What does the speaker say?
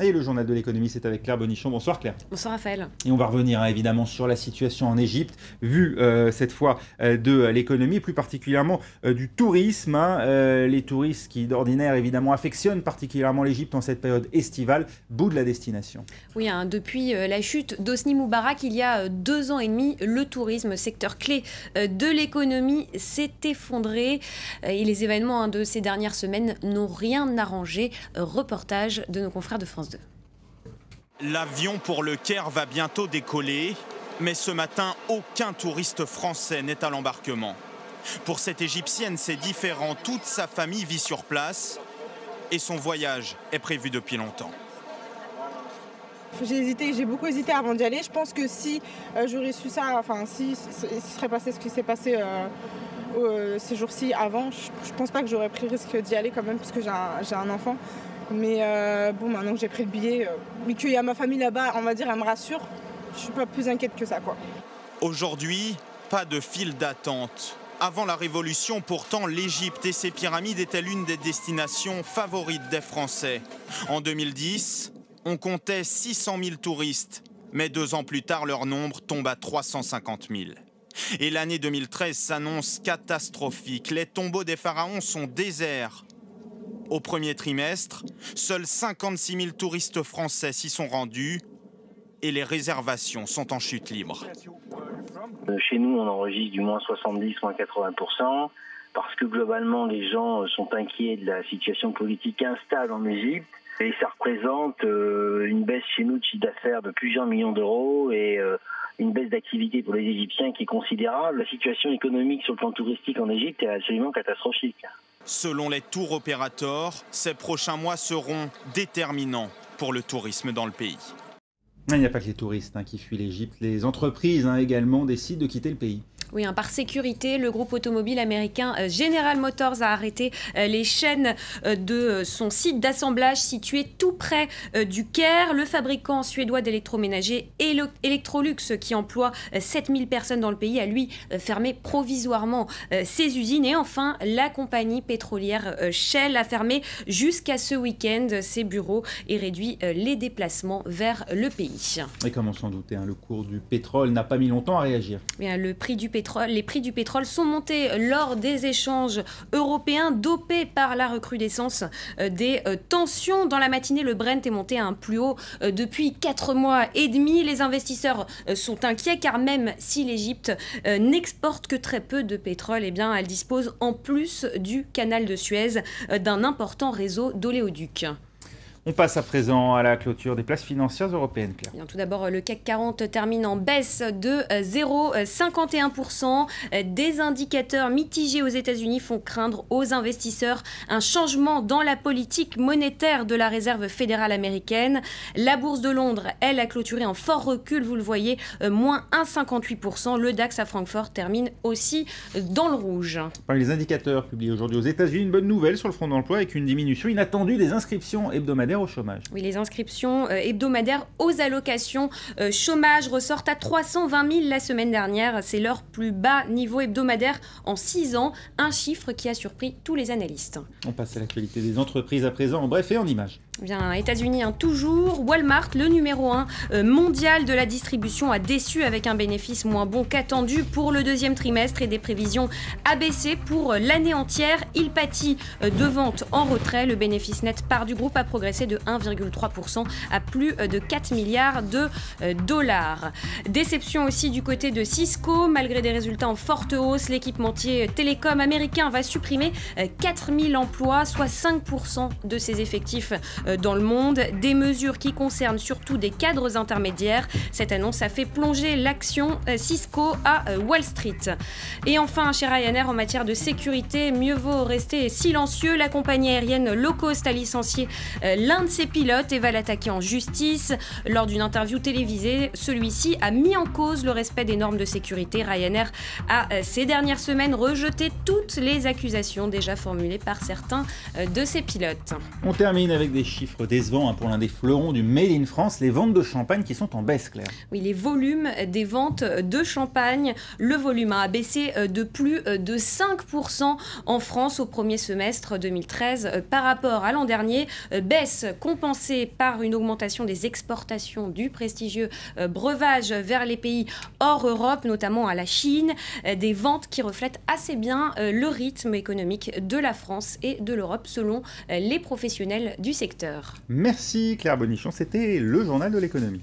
Et le journal de l'économie, c'est avec Claire Bonichon. Bonsoir Claire. Bonsoir Raphaël. Et on va revenir évidemment sur la situation en Égypte, vue cette fois de l'économie, plus particulièrement du tourisme. Les touristes qui d'ordinaire évidemment affectionnent particulièrement l'Égypte en cette période estivale, boudent la destination. Oui, depuis la chute d'Hosni Moubarak il y a 2 ans et demi, le tourisme, secteur clé de l'économie, s'est effondré. Et les événements de ces dernières semaines n'ont rien arrangé. Reportage de nos confrères de France 2. L'avion pour le Caire va bientôt décoller, mais ce matin, aucun touriste français n'est à l'embarquement. Pour cette Égyptienne, c'est différent. Toute sa famille vit sur place et son voyage est prévu depuis longtemps. J'ai beaucoup hésité avant d'y aller. Je pense que si j'aurais su ça, enfin si serait passé ce qui s'est passé ces jours-ci avant, je pense pas que j'aurais pris le risque d'y aller quand même, parce que j'ai un enfant. Mais bon, maintenant que j'ai pris le billet, mais qu'il y a ma famille là-bas, on va dire, elle me rassure, je suis pas plus inquiète que ça, quoi. Aujourd'hui, pas de file d'attente. Avant la Révolution, pourtant, l'Égypte et ses pyramides étaient l'une des destinations favorites des Français. En 2010, on comptait 600 000 touristes, mais 2 ans plus tard, leur nombre tombe à 350 000. Et l'année 2013 s'annonce catastrophique. Les tombeaux des pharaons sont déserts. Au premier trimestre, seuls 56 000 touristes français s'y sont rendus et les réservations sont en chute libre. Chez nous, on enregistre du moins 70, moins 80%, parce que globalement, les gens sont inquiets de la situation politique instable en Égypte. Et ça représente une baisse chez nous de chiffre d'affaires de plusieurs millions d'euros et une baisse d'activité pour les Égyptiens qui est considérable. La situation économique sur le plan touristique en Égypte est absolument catastrophique. Selon les tour opérateurs, ces prochains mois seront déterminants pour le tourisme dans le pays. Il n'y a pas que les touristes qui fuient l'Égypte, les entreprises également décident de quitter le pays. Oui, par sécurité, le groupe automobile américain General Motors a arrêté les chaînes de son site d'assemblage situé tout près du Caire. Le fabricant suédois d'électroménager Electrolux, qui emploie 7000 personnes dans le pays, a lui fermé provisoirement ses usines. Et enfin, la compagnie pétrolière Shell a fermé jusqu'à ce week-end ses bureaux et réduit les déplacements vers le pays. Et comme on s'en doutait, le cours du pétrole n'a pas mis longtemps à réagir. Bien, les prix du pétrole sont montés lors des échanges européens, dopés par la recrudescence des tensions. Dans la matinée, le Brent est monté à un plus haut depuis 4 mois et demi. Les investisseurs sont inquiets car même si l'Égypte n'exporte que très peu de pétrole, elle dispose en plus du canal de Suez d'un important réseau d'oléoducs. On passe à présent à la clôture des places financières européennes, Claire. Bien, tout d'abord, le CAC 40 termine en baisse de 0,51%. Des indicateurs mitigés aux États-Unis font craindre aux investisseurs un changement dans la politique monétaire de la Réserve fédérale américaine. La bourse de Londres, elle, a clôturé en fort recul, vous le voyez, moins 1,58%. Le DAX à Francfort termine aussi dans le rouge. Parmi les indicateurs publiés aujourd'hui aux États-Unis, une bonne nouvelle sur le front de l'emploi avec une diminution inattendue des inscriptions hebdomadaires au chômage. Oui, les inscriptions hebdomadaires aux allocations chômage ressortent à 320 000 la semaine dernière. C'est leur plus bas niveau hebdomadaire en 6 ans, un chiffre qui a surpris tous les analystes. On passe à l'actualité des entreprises à présent, en bref et en images. Bien, États-Unis, toujours. Walmart, le numéro 1 mondial de la distribution, a déçu avec un bénéfice moins bon qu'attendu pour le 2e trimestre et des prévisions abaissées pour l'année entière. Il pâtit de ventes en retrait. Le bénéfice net part du groupe a progressé de 1,3% à plus de 4 milliards de dollars. Déception aussi du côté de Cisco. Malgré des résultats en forte hausse, l'équipementier télécom américain va supprimer 4000 emplois, soit 5% de ses effectifs dans le monde. Des mesures qui concernent surtout des cadres intermédiaires. Cette annonce a fait plonger l'action Cisco à Wall Street. Et enfin, chez Ryanair, en matière de sécurité, mieux vaut rester silencieux. La compagnie aérienne low cost a licencié l'un de ses pilotes et va l'attaquer en justice. Lors d'une interview télévisée, celui-ci a mis en cause le respect des normes de sécurité. Ryanair a ces dernières semaines rejeté toutes les accusations déjà formulées par certains de ses pilotes. On termine avec des chiffres décevants pour l'un des fleurons du Made in France, les ventes de champagne qui sont en baisse, Claire. Oui, les volumes des ventes de champagne, le volume a baissé de plus de 5% en France au premier semestre 2013 par rapport à l'an dernier. Baisse hausse compensée par une augmentation des exportations du prestigieux breuvage vers les pays hors Europe, notamment à la Chine. Des ventes qui reflètent assez bien le rythme économique de la France et de l'Europe selon les professionnels du secteur. Merci Claire Bonichon, c'était le journal de l'économie.